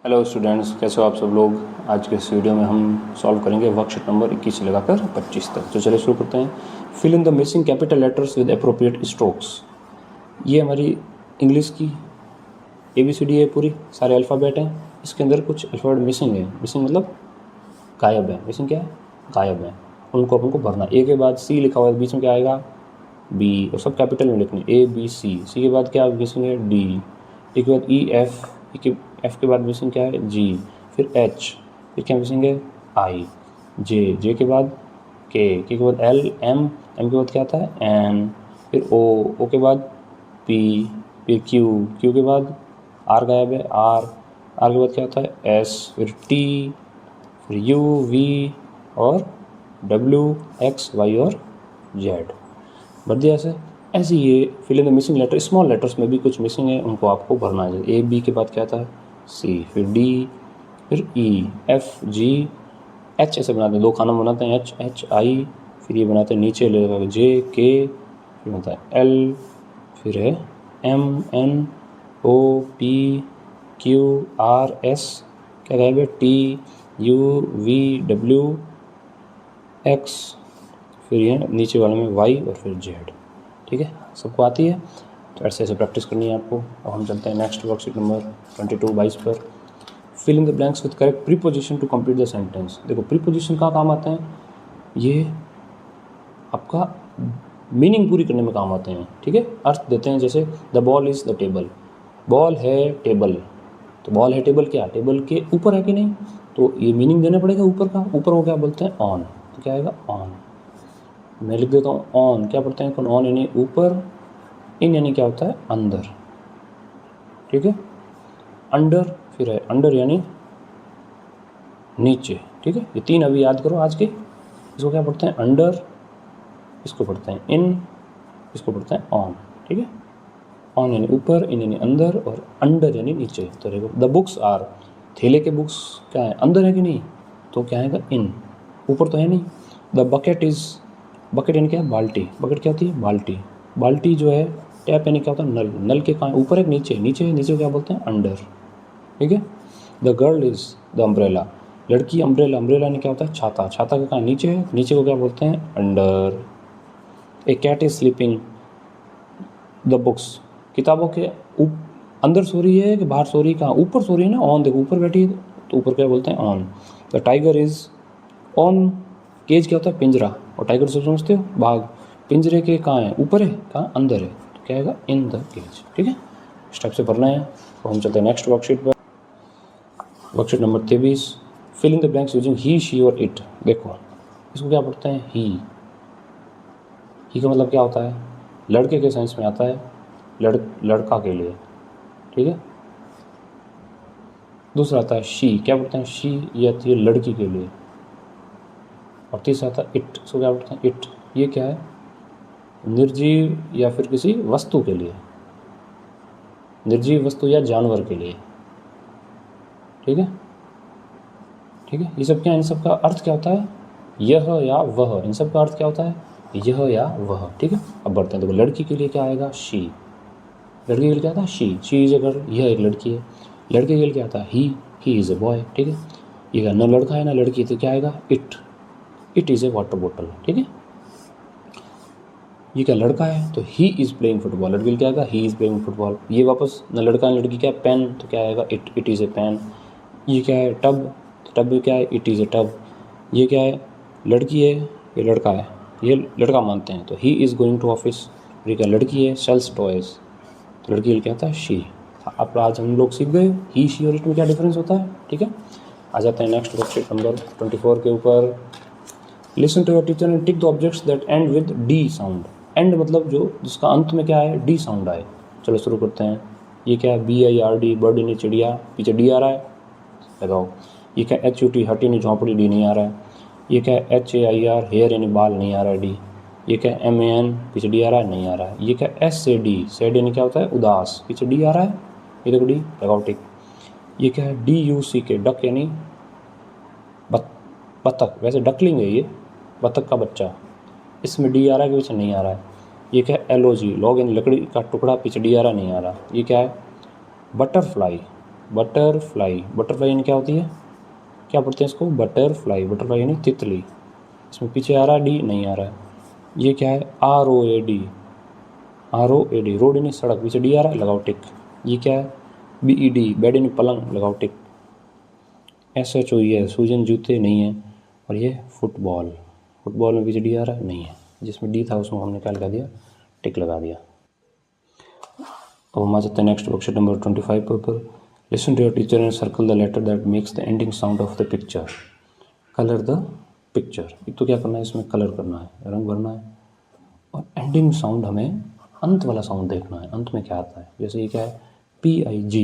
Hello students, कैसे हो आप सब लोग। आज के इस वीडियो में हम सॉल्व करेंगे वर्कशीट नंबर 21 से लेकर 25 तक। तो चलिए शुरू करते हैं। Fill in the missing capital letters with appropriate strokes. ये हमारी इंग्लिश की ABCD है, पूरी सारे अल्फ़ाबेट हैं। इसके अंदर कुछ अल्फ़ाबेट मिसिंग है। मिसिंग मतलब गायब है। मिसिंग क्या है? गायब है। उनको अपन को भरना। ए के बाद C लिखा हुआ है, बीच में क्या आएगा? B, और सब कैपिटल में लिखनी। ABC। C के बाद क्या मिसिंग है? D। D के बाद EF। F के बाद मिसिंग क्या है? G। फिर H। फिर क्या मिसिंग है? I। J के बाद K के बाद L। M के बाद क्या आता है? N। फिर O के बाद P। फिर Q के बाद R गायब है, R के बाद क्या होता है? S। फिर T। फिर U, V और W, X, Y और Z। भर दिया ऐसे ये fill in the missing letter. Small letters में भी कुछ मिसिंग है, उनको आपको भरना है। A, B के बाद क्या था? C। फिर D। फिर E, F, G, H। ऐसे बनाते हैं, दो खाना बनाते हैं, H, I। फिर ये बनाते हैं नीचे लेगा J, K। फिर बनता है L। फिर है M, N, O, P, Q, R, S। क्या गायब है? T, U, V, W, X। फिर ये नीचे वाले में Y और फिर Z। ठीक है, सबको आती है। तो ऐसे ऐसे प्रैक्टिस करनी है आपको। अब हम चलते हैं नेक्स्ट वर्कशीट नंबर 22 पर। Fill in the blanks with correct preposition to complete the sentence. देखो, प्रीपोजिशन कहाँ काम आते हैं? ये आपका मीनिंग पूरी करने में काम आते हैं। ठीक है, अर्थ देते हैं। जैसे the ball is the table. Ball है टेबल, तो बॉल है टेबल, क्या टेबल के ऊपर है कि नहीं? तो ये मीनिंग देना पड़ेगा ऊपर का। ऊपर को क्या बोलते हैं? ऑन। तो क्या आएगा? ऑन। मैं लिख देता हूँ ऑन। क्या पढ़ते हैं? ऑन यानी ऊपर, इन यानी क्या होता है? अंदर। ठीक है, अंडर। फिर है अंडर यानी नीचे। ठीक है, ये तीन अभी याद करो आज के। इसको क्या पढ़ते हैं? अंडर। इसको पढ़ते हैं इन। इसको पढ़ते हैं ऑन। ठीक है, ऑन यानी ऊपर, इन यानी अंदर और अंडर यानी नीचे। तो देखो, द बुक्स आर। थैले के बुक्स क्या है? अंदर है कि नहीं? तो क्या आएगा? इन। ऊपर तो है नहीं। The bucket is. बकेट यानी क्या? बाल्टी। बकेट क्या होती है? बाल्टी। बाल्टी जो है, टैप यानी क्या होता है? नल। नल के कहाँ? ऊपर है नीचे? नीचे है। नीचे को क्या बोलते हैं? अंडर। ठीक है, the girl is the umbrella. लड़की अम्ब्रेला। अम्ब्रेला यानी क्या होता है? छाता। छाता का कहाँ? नीचे है। नीचे को क्या बोलते हैं? Under. A cat is sleeping the books. किताबों के अंदर सो रही है कि बाहर सो रही है? कहाँ? ऊपर सो रही है ना। ऑन, देखो ऊपर बैठी है, तो ऊपर क्या बोलते हैं? On. The tiger is on cage. क्या होता है? पिंजरा। और टाइगर सब समझते हो? बाघ। पिंजरे के कहाँ है? ऊपर है, कहाँ? अंदर है। तो क्या आएगा? In the cage. ठीक है, इस टाइप से पढ़ना है। तो हम चलते हैं नेक्स्ट वर्कशीट पर। Worksheet number 23। Fill in the blanks using he, she और इट। देखो, इसको क्या पढ़ते हैं? ही का मतलब क्या होता है? लड़के के सेंस में आता है, लड़का के लिए। ठीक है, दूसरा आता है शी। क्या पढ़ते हैं? शी, ये आती है लड़की के लिए। और तीसरा आता है इट। इसको क्या पढ़ते हैं? इट। ये क्या है? निर्जीव या फिर किसी वस्तु के लिए। निर्जीव वस्तु या जानवर के लिए। ठीक है, ठीक है, ये सब क्या है? इन सब का अर्थ क्या होता है? यह या वह। इन सब का अर्थ क्या होता है? यह या वह। ठीक है, अब बढ़ते हैं। तो लड़की के लिए क्या आएगा? शी। लड़की के लिए क्या आता है? She is a girl. यह एक लड़की है। लड़के के लिए क्या आता है? He is a boy. ठीक है, ये ना लड़का है ना लड़की, तो क्या आएगा? It is A water bottle. ठीक है, ये क्या? लड़का है तो ही इज़ प्लेइंग फुटबॉल। लड़के के लिए क्या आएगा? He is playing football. ये वापस ना लड़का ना लड़की, क्या? पेन। तो क्या आएगा? It is a pen. ये क्या है? टब। तो टब क्या है? It is a tub. ये क्या है? लड़की है, ये लड़का है, ये लड़का मानते हैं, तो he is going to office. ये क्या? लड़की है, सेल्स टॉयज़। तो लड़की के लिए क्या आता है? शी। अब आज हम लोग सीख गए ही, शी और इट में क्या डिफरेंस होता है। ठीक है, आ जाते हैं नेक्स्ट वर्कशीट नंबर 24 के ऊपर। Listen to your teacher and tick the objects that end with D sound. End मतलब जो जिसका अंत में क्या है? डी साउंड आए। चलो शुरू करते हैं। ये क्या है? BIRD, बर्ड यानी चिड़िया, पीछे डी आ रहा है, लगाओ। ये क्या? HUT, हट यानी झोंपड़ी, डी नहीं आ रहा है। ये क्या है? HAIR, हेयर यानी बाल, नहीं आ रहा है, डी। ये क्या है? MAN, पीछे डी आ रहा है, नहीं आ रहा है। ये क्या? SAD, सैड यानी क्या होता है? उदास, पीछे डी आ रहा है, ये देखो डी, लगाओ टिक। ये क्या है? DUCK, डक यानी बतख, वैसे डकलिंग है ये, बतख का बच्चा, इसमें डी आ रहा है कि पीछे नहीं आ रहा है। ये क्या है? LOG, लॉग यानी लकड़ी का टुकड़ा, पीछे डी आ रहा, नहीं आ रहा। ये क्या है? बटरफ्लाई, बटरफ्लाई, बटरफ्लाई यानी क्या होती है, क्या पढ़ते हैं इसको, बटरफ्लाई, बटरफ्लाई यानी तितली। इसमें पीछे आ रहा है डी, नहीं आ रहा है। ये क्या है, ROAD, ROAD, रोड यानी सड़क, पीछे डी आ रहा है, लगाओ टिक। ये क्या है, BED, बेड यानी पलंग, लगाओ टिक। SHOE, सूजन जूते नहीं है। और ये फुटबॉल, फुटबॉल में पीछे डी आ रहा है, नहीं है। जिसमें डी था उसमें हमने क्या लगा दिया, टिक लगा दिया। अब हम आ जाते हैं नेक्स्ट वर्कशीट नंबर 25 पर ऊपर। Listen to your teacher and circle the letter that makes the ending sound of the picture. Colour the picture, एक तो क्या करना है, इसमें कलर करना है, रंग भरना है। और एंडिंग साउंड हमें अंत वाला साउंड देखना है, अंत में क्या आता है। जैसे ये क्या है, PIG,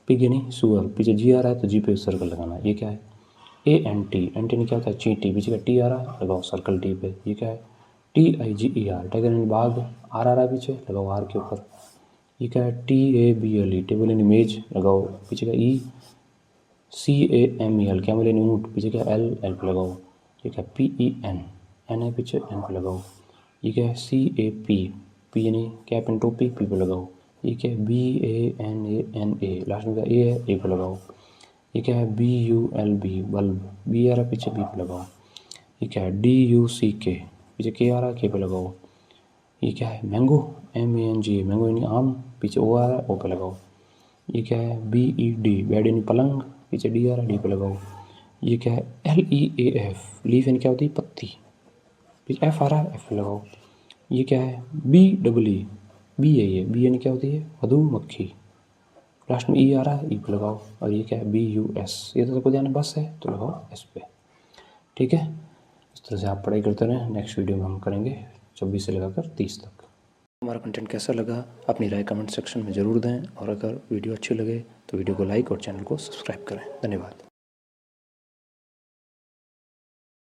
पिग यानी सुअर, पीछे जी आ रहा है तो जी पे सर्कल लगाना है। ये क्या है, ANT, एंटी क्या होता है, चींटी, पीछे का टी आ रहा है, लगाओ सर्कल टी पे। ये क्या है, TIGER, टाइगर यानी बाघ, आर आ रहा है पीछे, लगाओ आर के ऊपर। ये क्या है, TABLE, टेबल यानी मेज, लगाओ पीछे का CAMEL, कैमल यानी ऊँट, पीछे क्या एल पे लगाओ। ये क्या है, PEN, एन है पीछे, एन पे लगाओ। ये क्या है, CAP, पी यानी कैप एंड टोपी, पी पे लगाओ। ये क्या है, BANANA, लास्ट में क्या ए है, ए पे लगाओ। ये क्या है, BULB, बल्ब, बी आ रहा है पीछे, बी पे लगाओ। ये क्या है, DUCK, पीछे के आ रहा है, के पे लगाओ। ये क्या है, मैंगो, MANG, मैंगो यानी आम, पीछे ओ आ रहा है, ओ पे लगाओ। ये क्या है, BED, बेड यानी पलंग, पीछे डी आ रहा है, डी पे लगाओ। ये क्या है, LEAF, लीफ यानी क्या होती है, पत्ती, पीछे एफ आ रहा है, एफ पे लगाओ। ये क्या है, BEE, बी है, ये बी यानी क्या होती है, मधुमक्खी, लास्ट में ई आ रहा है, ई पे लगाओ। और ये क्या है, BUS, ये तो सबको ध्यान है, बस है तो लगाओ एस पे। ठीक है, इस तरह से आप पढ़ाई करते रहें। नेक्स्ट वीडियो में हम करेंगे 24 से लगाकर 30 तक। हमारा कंटेंट कैसा लगा अपनी राय कमेंट सेक्शन में ज़रूर दें, और अगर वीडियो अच्छी लगे तो वीडियो को लाइक और चैनल को सब्सक्राइब करें। धन्यवाद।